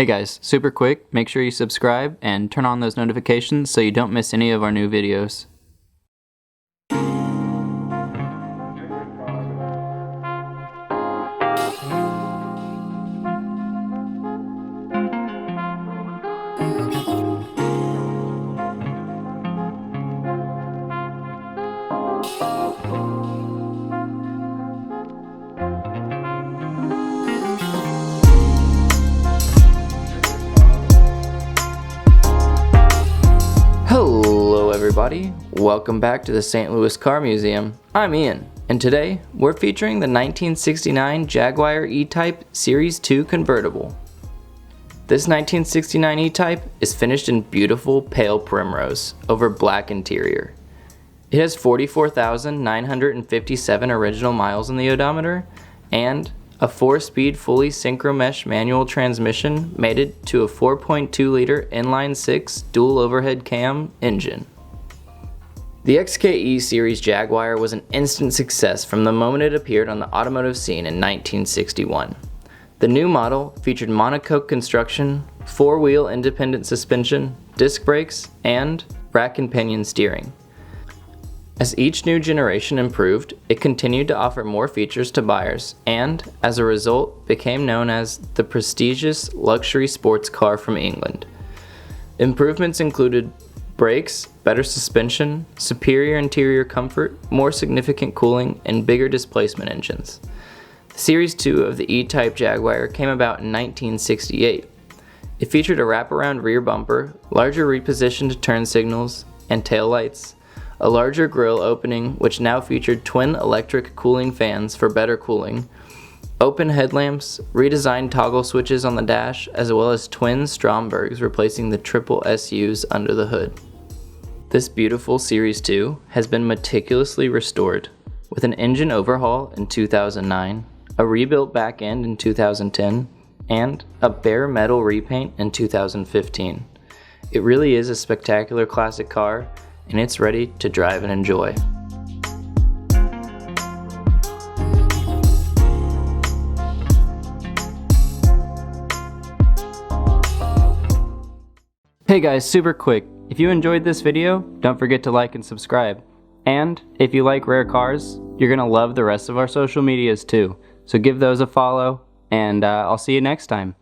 Hey guys, super quick, make sure you subscribe and turn on those notifications so you don't miss any of our new videos. Hello everybody, welcome back to the St. Louis Car Museum. I'm Ian, and today we're featuring the 1969 Jaguar E-Type Series 2 convertible. This 1969 E-Type is finished in beautiful pale primrose over black interior. It has 44,957 original miles on the odometer and a 4-speed fully synchromesh manual transmission mated to a 4.2-liter inline 6 dual overhead cam engine. The XKE series Jaguar was an instant success from the moment it appeared on the automotive scene in 1961. The new model featured monocoque construction, 4-wheel independent suspension, disc brakes, and rack and pinion steering. As each new generation improved, it continued to offer more features to buyers and, as a result, became known as the prestigious luxury sports car from England. Improvements included brakes, better suspension, superior interior comfort, more significant cooling, and bigger displacement engines. The Series 2 of the E-Type Jaguar came about in 1968. It featured a wraparound rear bumper, larger repositioned turn signals and taillights, a larger grille opening which now featured twin electric cooling fans for better cooling, open headlamps, redesigned toggle switches on the dash, as well as twin Strombergs replacing the triple SUs under the hood. This beautiful Series 2 has been meticulously restored, with an engine overhaul in 2009, a rebuilt back end in 2010, and a bare metal repaint in 2015. It really is a spectacular classic car, and it's ready to drive and enjoy. Hey guys, super quick, if you enjoyed this video, don't forget to like and subscribe. And if you like rare cars, you're gonna love the rest of our social medias too. So give those a follow, and I'll see you next time.